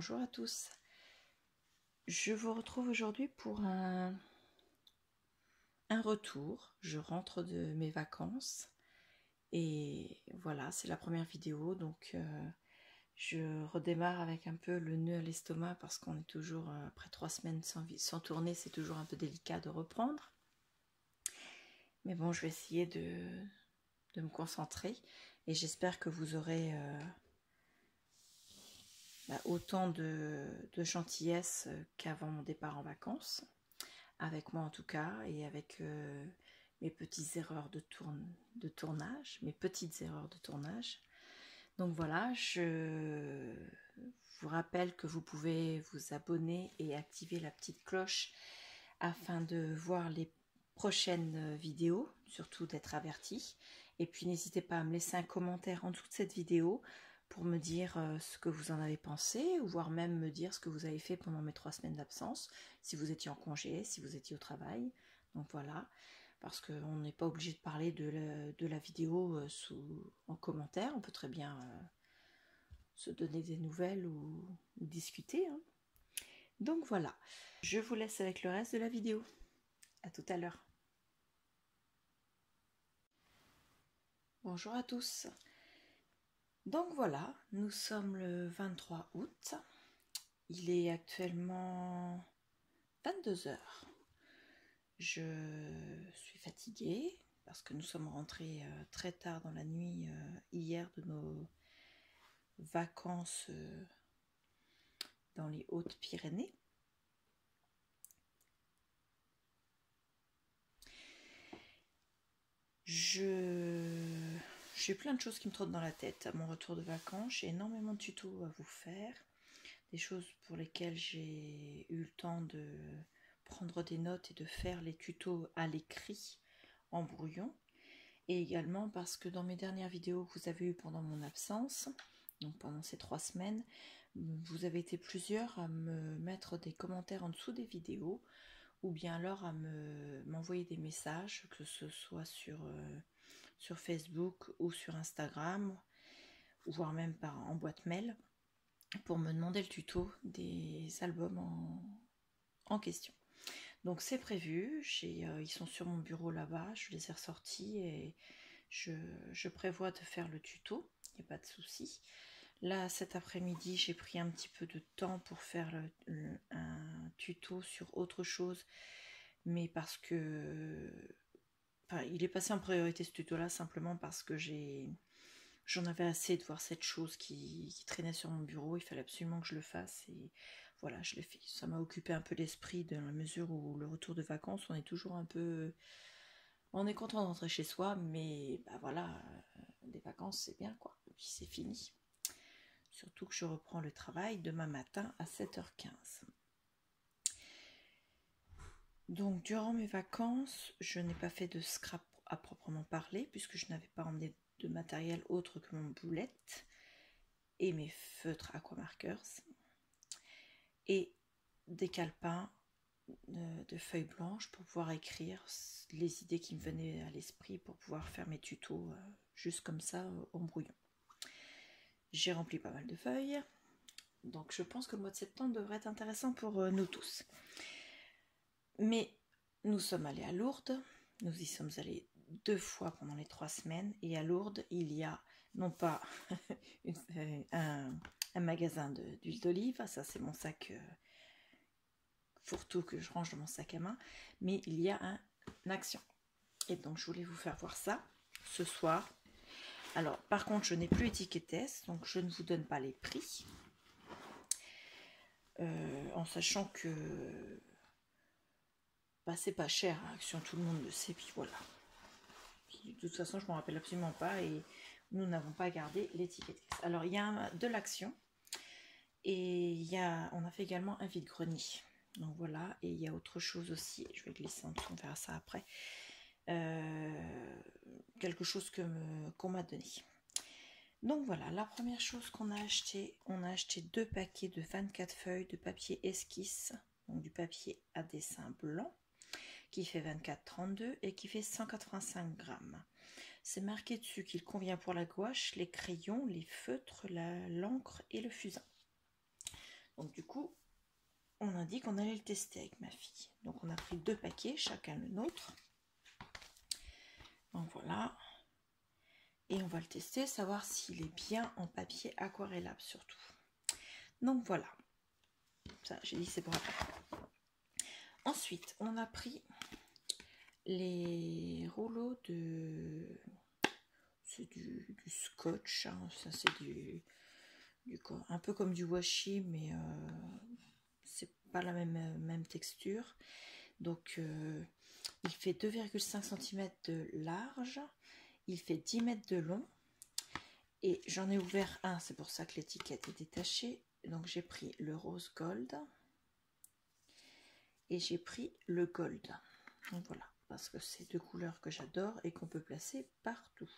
Bonjour à tous, je vous retrouve aujourd'hui pour un retour. Je rentre de mes vacances et voilà, c'est la première vidéo, donc je redémarre avec un peu le nœud à l'estomac parce qu'on est toujours, après 3 semaines sans tourner, c'est toujours un peu délicat de reprendre. Mais bon, je vais essayer de me concentrer et j'espère que vous aurez autant de gentillesse qu'avant mon départ en vacances, avec moi en tout cas, et avec mes petites erreurs de tournage, mes petites erreurs de tournage. Donc voilà, je vous rappelle que vous pouvez vous abonner et activer la petite cloche afin de voir les prochaines vidéos, surtout d'être averti. Et puis n'hésitez pas à me laisser un commentaire en dessous de cette vidéo pour me dire ce que vous en avez pensé, ou voire même me dire ce que vous avez fait pendant mes 3 semaines d'absence, si vous étiez en congé, si vous étiez au travail. Donc voilà, parce qu'on n'est pas obligé de parler de la vidéo en commentaire, on peut très bien se donner des nouvelles ou discuter, hein. Donc voilà, je vous laisse avec le reste de la vidéo. À tout à l'heure. Bonjour à tous. Donc voilà, nous sommes le 23 août. Il est actuellement 22 heures. Je suis fatiguée parce que nous sommes rentrés très tard dans la nuit hier de nos vacances dans les Hautes-Pyrénées. J'ai plein de choses qui me trottent dans la tête à mon retour de vacances. J'ai énormément de tutos à vous faire, des choses pour lesquelles j'ai eu le temps de prendre des notes et de faire les tutos à l'écrit en brouillon, et également parce que dans mes dernières vidéos que vous avez eues pendant mon absence, donc pendant ces 3 semaines, vous avez été plusieurs à me mettre des commentaires en dessous des vidéos, ou bien alors à m'envoyer des messages, que ce soit sur Facebook ou sur Instagram, ou voire même en boîte mail, pour me demander le tuto des albums en question. Donc c'est prévu, ils sont sur mon bureau là-bas, je les ai ressortis et je prévois de faire le tuto, il n'y a pas de souci. Là, cet après-midi, j'ai pris un petit peu de temps pour faire un tuto sur autre chose, mais parce que... Enfin, il est passé en priorité ce tuto-là simplement parce que j'en avais assez de voir cette chose qui traînait sur mon bureau, il fallait absolument que je le fasse et voilà, je l'ai fait. Ça m'a occupé un peu l'esprit dans la mesure où le retour de vacances, on est toujours un peu... On est content de rentrer chez soi, mais bah voilà, des vacances c'est bien quoi, et puis c'est fini. Surtout que je reprends le travail demain matin à 7h15. Donc durant mes vacances, je n'ai pas fait de scrap à proprement parler, puisque je n'avais pas emmené de matériel autre que mon boulette et mes feutres aquamarkers et des calepins de feuilles blanches pour pouvoir écrire les idées qui me venaient à l'esprit pour pouvoir faire mes tutos juste comme ça en brouillon. J'ai rempli pas mal de feuilles, donc je pense que le mois de septembre devrait être intéressant pour nous tous. Mais nous sommes allés à Lourdes, nous y sommes allés 2 fois pendant les 3 semaines, et à Lourdes il y a non pas un magasin d'huile d'olive, ça c'est mon sac fourre-tout que je range dans mon sac à main, mais il y a un Action. Et donc je voulais vous faire voir ça ce soir. Alors par contre je n'ai plus étiquettesse, donc je ne vous donne pas les prix, en sachant que bah, c'est pas cher, hein, Action, tout le monde le sait, puis voilà. Puis, de toute façon je ne m'en rappelle absolument pas et nous n'avons pas gardé l'étiquette. Alors il y a de l'Action et on a fait également un vide-grenier. Donc voilà, et il y a autre chose aussi, je vais glisser en dessous, on verra ça après. Quelque chose qu'on m'a donné. Donc voilà, la première chose qu'on a acheté, on a acheté 2 paquets de 24 feuilles de papier esquisse, donc du papier à dessin blanc, qui fait 24,32 et qui fait 185 grammes. C'est marqué dessus qu'il convient pour la gouache, les crayons, les feutres, l'encre et le fusain. Donc du coup, on a dit qu'on allait le tester avec ma fille. Donc on a pris 2 paquets, chacun le nôtre. Donc voilà. Et on va le tester, savoir s'il est bien en papier aquarellable surtout. Donc voilà. Ça, j'ai dit c'est pour après. Ensuite, on a pris les rouleaux de... C'est du scotch. Hein. Ça, c'est du un peu comme du washi, mais c'est pas la même texture. Donc, il fait 2,5 cm de large. Il fait 10 mètres de long. Et j'en ai ouvert un, c'est pour ça que l'étiquette est détachée. Donc, j'ai pris le rose gold. Et j'ai pris le gold. Donc voilà, parce que c'est 2 couleurs que j'adore et qu'on peut placer partout.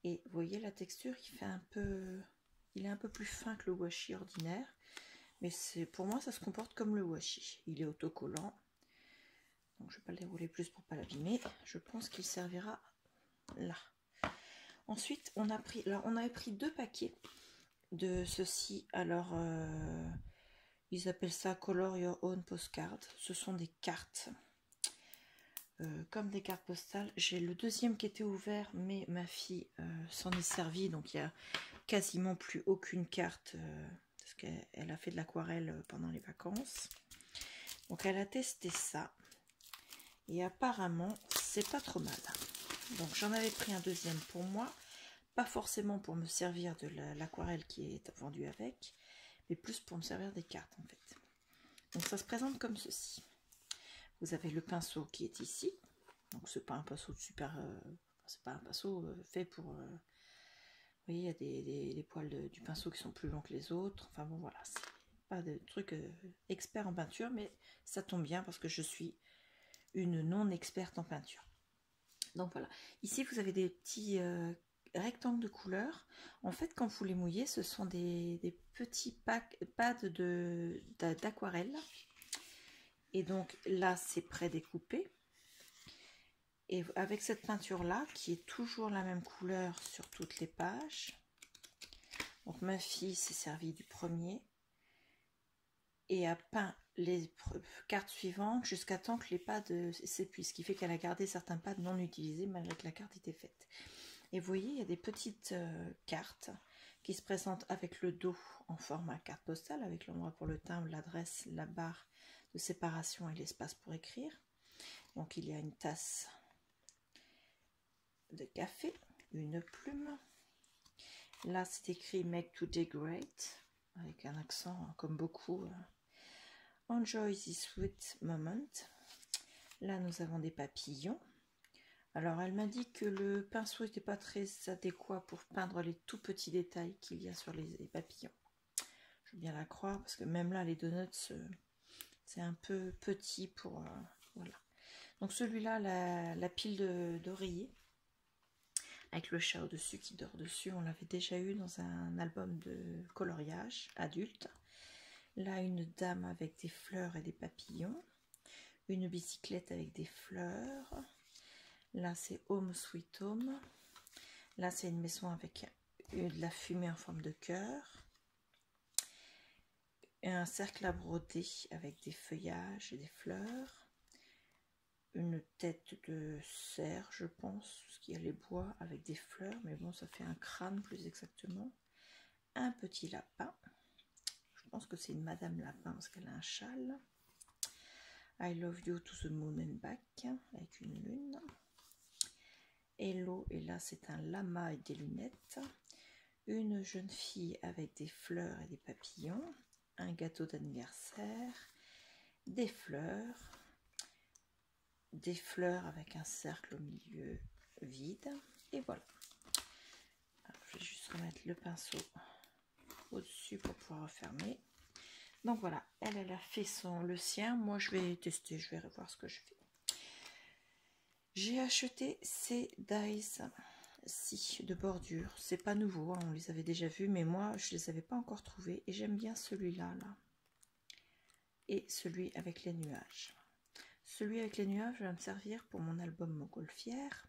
Et vous voyez la texture, il est un peu plus fin que le washi ordinaire, mais pour moi ça se comporte comme le washi. Il est autocollant, donc je ne vais pas le dérouler plus pour ne pas l'abîmer. Je pense qu'il servira là. Ensuite, on avait pris 2 paquets de ceci. Alors, ils appellent ça Color Your Own Postcard. Ce sont des cartes. Comme des cartes postales. J'ai le deuxième qui était ouvert, mais ma fille s'en est servie, donc il n'y a quasiment plus aucune carte, parce qu'elle a fait de l'aquarelle pendant les vacances. Donc elle a testé ça, et apparemment c'est pas trop mal. Donc j'en avais pris un deuxième pour moi, pas forcément pour me servir de l'aquarelle qui est vendue avec, mais plus pour me servir des cartes en fait. Donc ça se présente comme ceci. Vous avez le pinceau qui est ici. Donc c'est pas un pinceau de super... c'est pas un pinceau fait pour... vous voyez, il y a des poils du pinceau qui sont plus longs que les autres. Enfin bon voilà, c'est pas de truc expert en peinture, mais ça tombe bien parce que je suis une non-experte en peinture. Donc voilà, ici vous avez des petits rectangles de couleurs. En fait, quand vous les mouillez, ce sont des petits pads d'aquarelle. Et donc là, c'est pré-découpé. Et avec cette peinture-là, qui est toujours la même couleur sur toutes les pages. Donc ma fille s'est servie du premier et a peint les cartes suivantes jusqu'à temps que les pads s'épuisent. Ce qui fait qu'elle a gardé certains pads non utilisés malgré que la carte était faite. Et vous voyez, il y a des petites cartes qui se présentent avec le dos en format carte postale, avec l'endroit pour le timbre, l'adresse, la barre de séparation et l'espace pour écrire. Donc il y a une tasse de café, une plume. Là c'est écrit Make Today Great avec un accent comme beaucoup. Enjoy this sweet moment. Là nous avons des papillons. Alors elle m'a dit que le pinceau n'était pas très adéquat pour peindre les tout petits détails qu'il y a sur les papillons. Je veux bien la croire parce que même là les donuts c'est un peu petit pour... voilà. Donc celui-là, la pile d'oreiller avec le chat au-dessus qui dort dessus, on l'avait déjà eu dans un album de coloriage adulte. Là, une dame avec des fleurs et des papillons. Une bicyclette avec des fleurs. Là, c'est Home Sweet Home. Là, c'est une maison avec de la fumée en forme de cœur. Et un cercle à broder avec des feuillages et des fleurs. Une tête de cerf, je pense, parce qu'il y a les bois avec des fleurs, mais bon, ça fait un crâne plus exactement. Un petit lapin. Je pense que c'est une Madame Lapin parce qu'elle a un châle. I love you to the moon and back avec une lune. Hello, et là c'est un lama et des lunettes. Une jeune fille avec des fleurs et des papillons. Un gâteau d'anniversaire. Des fleurs avec un cercle au milieu vide. Et voilà. Alors, je vais juste remettre le pinceau au-dessus pour pouvoir refermer. Donc voilà, elle a fait le sien. Moi, je vais tester, je vais revoir ce que je fais. J'ai acheté ces dies-ci de bordure. C'est pas nouveau, hein, on les avait déjà vus, mais moi, je les avais pas encore trouvés. Et j'aime bien celui-là, là. Et celui avec les nuages. Celui avec les nuages va me servir pour mon album Montgolfière.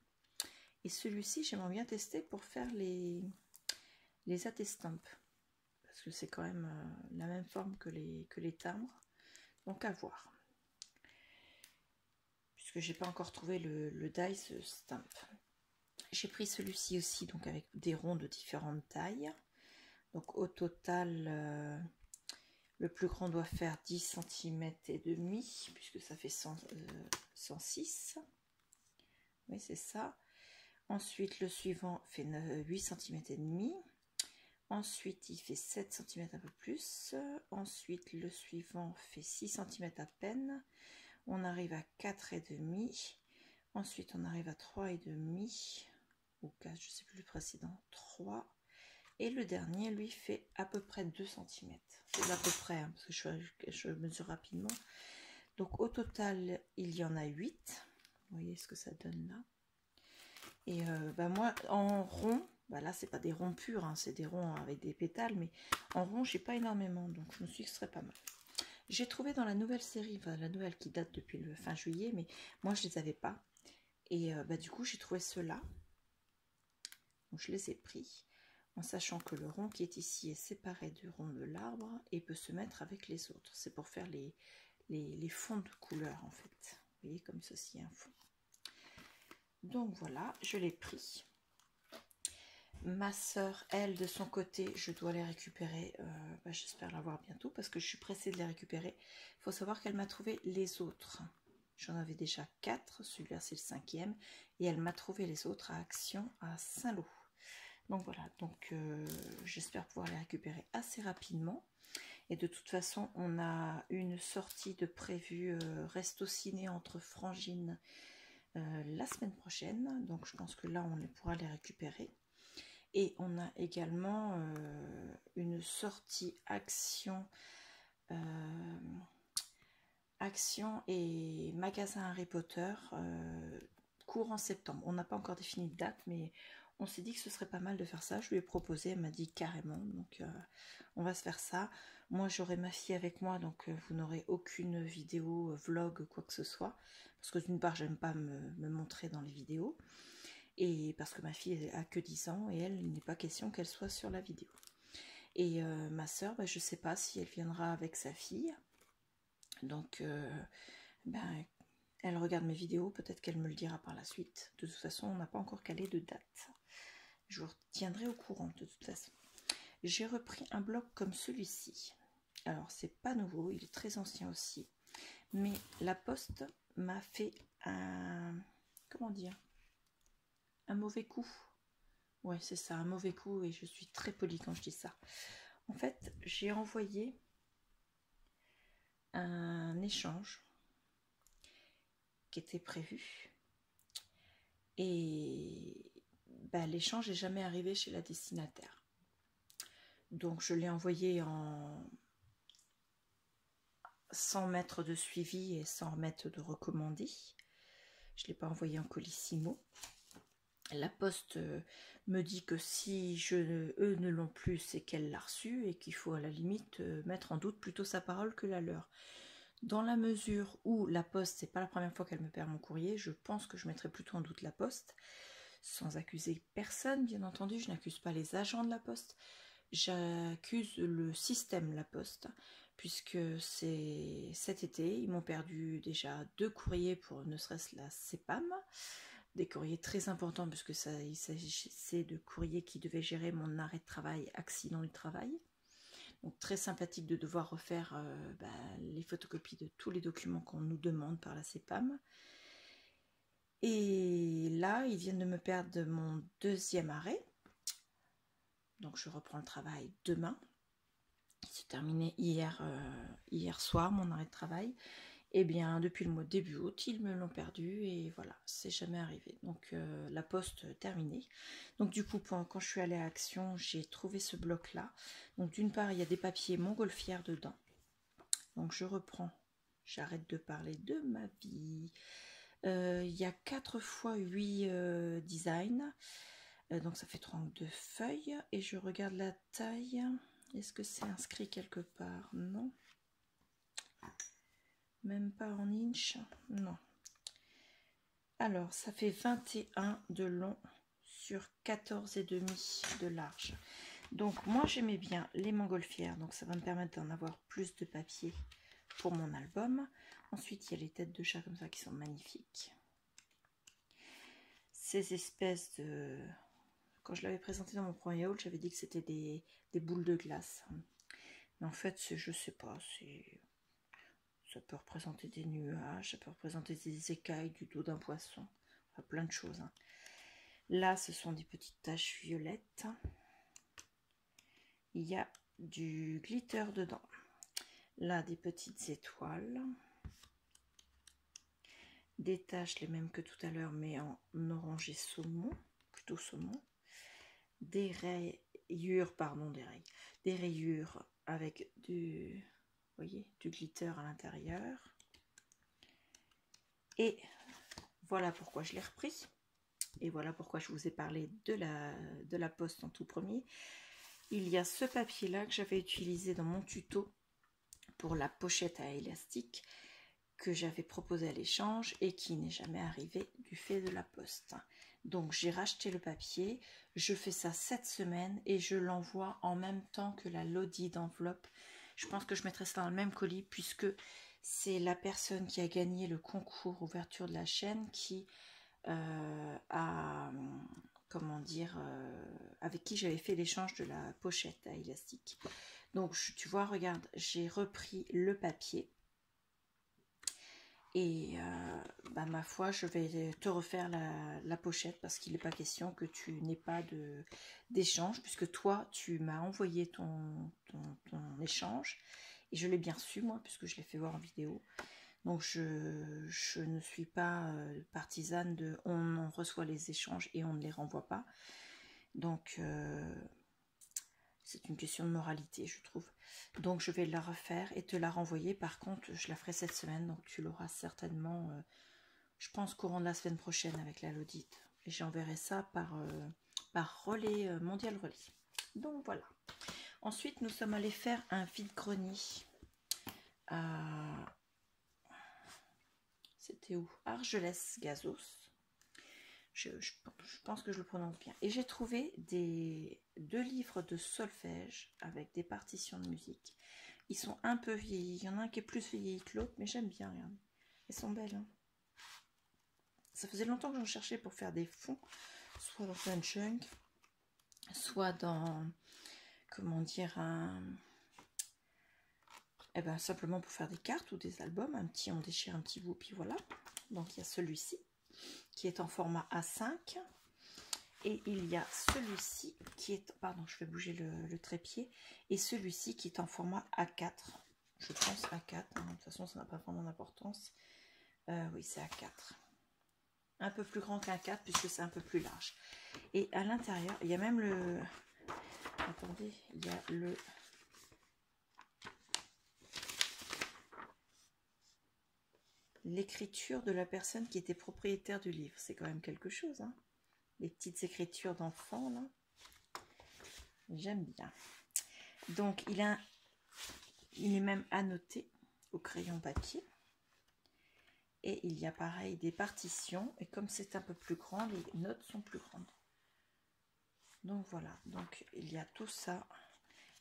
Et celui-ci, j'aimerais bien tester pour faire les attestampes. Parce parce que c'est quand même la même forme que les timbres. Donc à voir. Puisque j'ai pas encore trouvé le dice stamp. J'ai pris celui-ci aussi, donc avec des ronds de différentes tailles. Donc au total, le plus grand doit faire 10 cm et demi, puisque ça fait 106. Oui, c'est ça. Ensuite, le suivant fait 8 cm et demi. Ensuite, il fait 7 cm un peu plus. Ensuite, le suivant fait 6 cm à peine. On arrive à 4 et demi. Ensuite, on arrive à 3 et demi. Ou 4, je ne sais plus le précédent. 3. Et le dernier, lui, fait à peu près 2 cm. C'est à peu près, hein, parce que je mesure rapidement. Donc, au total, il y en a 8. Vous voyez ce que ça donne là. Et moi, en rond, là, c'est pas des ronds purs, hein, c'est des ronds avec des pétales, mais en rond, j'ai pas énormément, donc je me suis dit que ce serait pas mal. J'ai trouvé dans la nouvelle série, enfin la nouvelle qui date depuis le fin juillet, mais moi, je les avais pas. Et du coup, j'ai trouvé ceux-là. Donc, je les ai pris, en sachant que le rond qui est ici est séparé du rond de l'arbre et peut se mettre avec les autres. C'est pour faire les fonds de couleur, en fait. Vous voyez, comme ceci, un fond. Donc voilà, je l'ai pris. Ma soeur, elle, de son côté, je dois les récupérer. J'espère l'avoir bientôt parce que je suis pressée de les récupérer. Il faut savoir qu'elle m'a trouvé les autres. J'en avais déjà 4, celui-là c'est le 5e. Et elle m'a trouvé les autres à Action à Saint-Lô. Donc voilà, donc j'espère pouvoir les récupérer assez rapidement. Et de toute façon, on a une sortie de prévue Resto Ciné entre Frangines la semaine prochaine. Donc je pense que là, on pourra les récupérer. Et on a également une sortie Action et magasin Harry Potter court en septembre. On n'a pas encore défini de date, mais on s'est dit que ce serait pas mal de faire ça. Je lui ai proposé, elle m'a dit carrément, donc on va se faire ça. Moi, j'aurai ma fille avec moi, donc vous n'aurez aucune vidéo, vlog, quoi que ce soit. Parce que d'une part, j'aime pas me montrer dans les vidéos. Et parce que ma fille a que 10 ans et elle, il n'est pas question qu'elle soit sur la vidéo. Et ma soeur, je ne sais pas si elle viendra avec sa fille. Donc, elle regarde mes vidéos, peut-être qu'elle me le dira par la suite. De toute façon, on n'a pas encore calé de date. Je vous tiendrai au courant de toute façon. J'ai repris un bloc comme celui-ci. Alors, c'est pas nouveau, il est très ancien aussi. Mais la poste m'a fait un... Comment dire ? Un mauvais coup. Ouais, c'est ça, un mauvais coup, et je suis très polie quand je dis ça. En fait, j'ai envoyé un échange qui était prévu. Et l'échange n'est jamais arrivé chez la destinataire. Donc, je l'ai envoyé sans mettre de suivi et sans mettre de recommandé. Je ne l'ai pas envoyé en colissimo. La poste me dit que si eux ne l'ont plus, c'est qu'elle l'a reçu et qu'il faut à la limite mettre en doute plutôt sa parole que la leur. Dans la mesure où la poste, c'est pas la première fois qu'elle me perd mon courrier, je pense que je mettrai plutôt en doute la poste, sans accuser personne, bien entendu. Je n'accuse pas les agents de la poste, j'accuse le système la poste, puisque c'est cet été, ils m'ont perdu déjà 2 courriers pour ne serait-ce la CEPAM, des courriers très importants puisque il s'agissait de courriers qui devaient gérer mon arrêt de travail, accident du travail. Donc très sympathique de devoir refaire les photocopies de tous les documents qu'on nous demande par la CEPAM. Et là, ils viennent de me perdre mon 2e arrêt. Donc je reprends le travail demain. C'est terminé hier soir, mon arrêt de travail. Et bien, depuis le mois de début août, ils me l'ont perdu et voilà, c'est jamais arrivé. Donc, la poste terminée. Donc, du coup, quand je suis allée à Action, j'ai trouvé ce bloc-là. Donc, d'une part, il y a des papiers montgolfières dedans. Donc, je reprends. J'arrête de parler de ma vie. Il y a 4 x 8 designs. Donc, ça fait 32 feuilles. Et je regarde la taille. Est-ce que c'est inscrit quelque part? Non. Même pas en inch, non. Alors, ça fait 21 de long sur 14,5 de large. Donc moi j'aimais bien les montgolfières, donc ça va me permettre d'en avoir plus de papier pour mon album. Ensuite il y a les têtes de chat comme ça qui sont magnifiques. Ces espèces de... Quand je l'avais présenté dans mon premier haul, j'avais dit que c'était des boules de glace. Mais en fait, je sais pas, ça peut représenter des nuages, ça peut représenter des écailles du dos d'un poisson, enfin, plein de choses. Hein. Là, ce sont des petites taches violettes. Il y a du glitter dedans. Là, des petites étoiles. Des taches les mêmes que tout à l'heure, mais en orangé saumon, plutôt saumon. Des rayures, pardon, des rayures avec du, vous voyez, du glitter à l'intérieur. Et voilà pourquoi je l'ai repris. Et voilà pourquoi je vous ai parlé de la poste en tout premier. Il y a ce papier-là que j'avais utilisé dans mon tuto pour la pochette à élastique que j'avais proposé à l'échange et qui n'est jamais arrivé du fait de la poste. Donc j'ai racheté le papier, je fais ça cette semaine et je l'envoie en même temps que la Lodi d'enveloppe. Je pense que je mettrai ça dans le même colis puisque c'est la personne qui a gagné le concours ouverture de la chaîne qui a, comment dire, avec qui j'avais fait l'échange de la pochette à élastique. Donc tu vois, regarde, j'ai repris le papier. Et ma foi, je vais te refaire la pochette parce qu'il n'est pas question que tu n'aies pas d'échange puisque toi, tu m'as envoyé ton échange et je l'ai bien reçu moi puisque je l'ai fait voir en vidéo. Donc je ne suis pas partisane de on reçoit les échanges et on ne les renvoie pas. Donc c'est une question de moralité, je trouve. Donc je vais la refaire et te la renvoyer. Par contre, je la ferai cette semaine, donc tu l'auras certainement, je pense, courant de la semaine prochaine avec la Lodit. Et j'enverrai ça par relais, mondial relais. Donc voilà. Ensuite, nous sommes allés faire un vide-grenier à... C'était où? Argelès-Gazos. Je pense que je le prononce bien. Et j'ai trouvé deux livres de solfège avec des partitions de musique. Ils sont un peu vieillis. Il y en a un qui est plus vieilli que l'autre, mais j'aime bien, regarde. Elles sont belles. Hein. Ça faisait longtemps que j'en cherchais pour faire des fonds, soit dans un chunk, soit dans, comment dire, simplement pour faire des cartes ou des albums. On déchire un petit bout, puis voilà. Donc il y a celui-ci qui est en format A5 et il y a celui-ci qui est, pardon, je vais bouger le trépied, et celui-ci qui est en format A4, je pense A4, hein, de toute façon ça n'a pas vraiment d'importance, oui c'est A4, un peu plus grand qu'A4 puisque c'est un peu plus large, et à l'intérieur il y a même le, attendez, il y a l'écriture de la personne qui était propriétaire du livre. C'est quand même quelque chose, hein. Les petites écritures d'enfants, là. J'aime bien. Donc, il est même annoté au crayon papier. Et il y a pareil des partitions. Et comme c'est un peu plus grand, les notes sont plus grandes. Donc, voilà. Donc, il y a tout ça.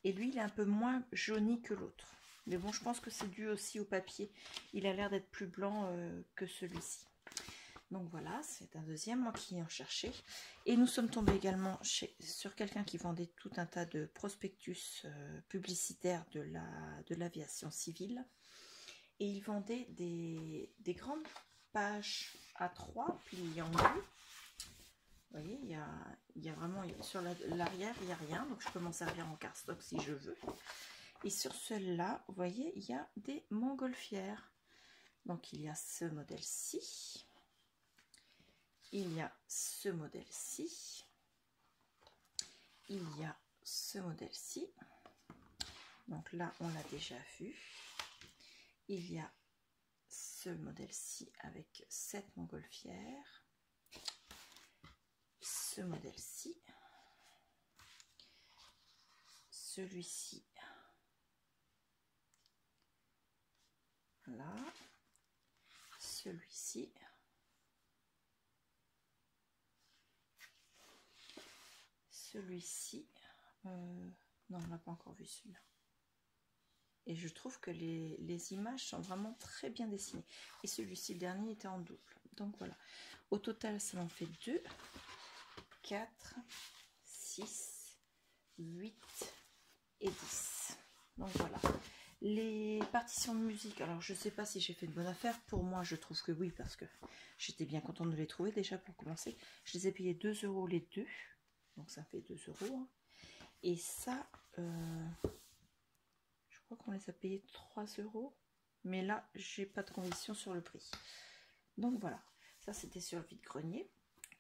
Et lui, il est un peu moins jauni que l'autre. Mais bon, je pense que c'est dû aussi au papier. Il a l'air d'être plus blanc que celui-ci. Donc voilà, c'est un deuxième, moi qui en cherchais. Et nous sommes tombés également sur quelqu'un qui vendait tout un tas de prospectus publicitaires de l'aviation civile. Et il vendait des grandes pages A3 pliées en deux. Vous voyez, il y a vraiment, sur l'arrière, il n'y a rien. Donc je peux m'en servir en cardstock si je veux. Et sur celle-là, vous voyez, il y a des montgolfières. Donc il y a ce modèle-ci. Il y a ce modèle-ci. Il y a ce modèle-ci. Donc là, on l'a déjà vu. Il y a ce modèle-ci avec cette montgolfière. Ce modèle-ci. Celui-ci. Là. Celui-ci. Celui-ci, Non, on l'a pas encore vu celui-là. Et je trouve que les images sont vraiment très bien dessinées. Et celui-ci, le dernier, était en double. Donc voilà. Au total, ça en fait 2, 4, 6, 8 et 10. Donc voilà. Les partitions de musique, alors je ne sais pas si j'ai fait une bonne affaire. Pour moi, je trouve que oui, parce que j'étais bien contente de les trouver déjà pour commencer. Je les ai payés 2 € les deux. Donc ça fait 2 €. Hein. Et ça, je crois qu'on les a payés 3 €. Mais là, j'ai pas de conviction sur le prix. Donc voilà. Ça, c'était sur le vide-grenier.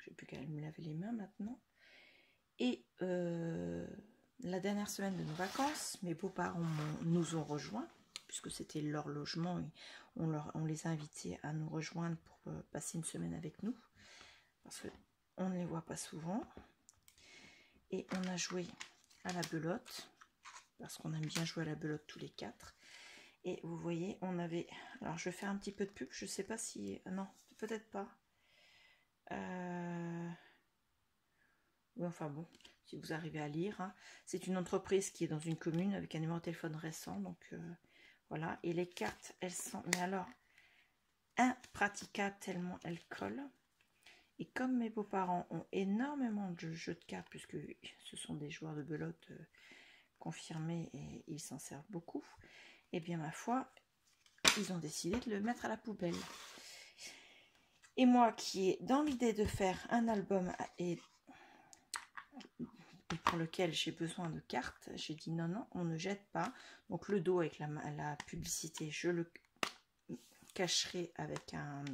J'ai plus qu'à me laver les mains maintenant. Et la dernière semaine de nos vacances, mes beaux-parents nous ont rejoints, puisque c'était leur logement. Et on les a invités à nous rejoindre pour passer une semaine avec nous. Parce qu'on ne les voit pas souvent. Et on a joué à la belote. Parce qu'on aime bien jouer à la belote tous les 4. Et vous voyez, on avait... Alors, je vais faire un petit peu de pub. Je ne sais pas si... Non, peut-être pas. Oui, enfin bon, si vous arrivez à lire. Hein. C'est une entreprise qui est dans une commune avec un numéro de téléphone récent. Donc, voilà. Et les cartes, elles sont... Mais alors, impraticables tellement elles collent. Et comme mes beaux-parents ont énormément de jeux de cartes, puisque ce sont des joueurs de belote confirmés et ils s'en servent beaucoup, et bien ma foi, ils ont décidé de le mettre à la poubelle. Et moi qui ai dans l'idée de faire un album et pour lequel j'ai besoin de cartes, j'ai dit non, non, on ne jette pas. Donc le dos avec la publicité, je le cacherai avec un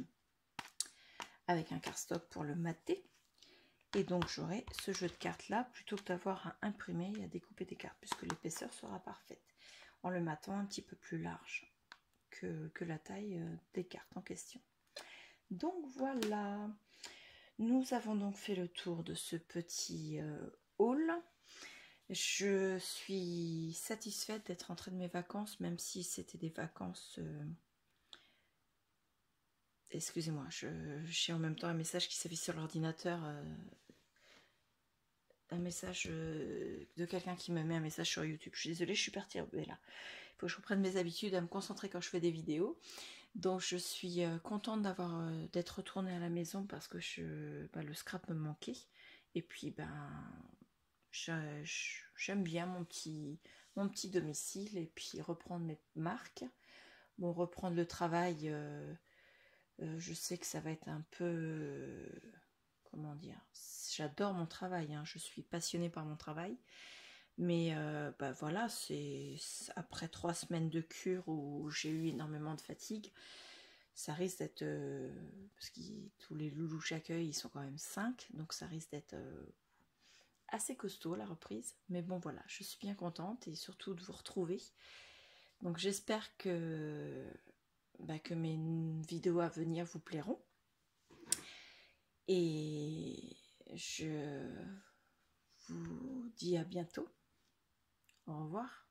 cardstock pour le mater. Et donc j'aurai ce jeu de cartes là plutôt que d'avoir à imprimer et à découper des cartes, puisque l'épaisseur sera parfaite, en le matant un petit peu plus large que la taille des cartes en question. Donc voilà, nous avons donc fait le tour de ce petit haul. Je suis satisfaite d'être rentrée de mes vacances, même si c'était des vacances... Excusez-moi, j'ai en même temps un message qui s'affiche sur l'ordinateur. Un message de quelqu'un qui me met un message sur YouTube. Je suis désolée, je suis perturbée là. Il faut que je reprenne mes habitudes à me concentrer quand je fais des vidéos. Donc je suis contente d'être retournée à la maison parce que le scrap me manquait. Et puis j'aime bien mon petit domicile et puis reprendre mes marques. Bon, reprendre le travail, je sais que ça va être un peu... comment dire, j'adore mon travail, hein, je suis passionnée par mon travail, mais voilà, c'est après 3 semaines de cure où j'ai eu énormément de fatigue, ça risque d'être, parce que tous les loulous que j'accueille, ils sont quand même 5, donc ça risque d'être assez costaud la reprise, mais bon voilà, je suis bien contente et surtout de vous retrouver, donc j'espère que mes vidéos à venir vous plairont. Et je vous dis à bientôt. Au revoir.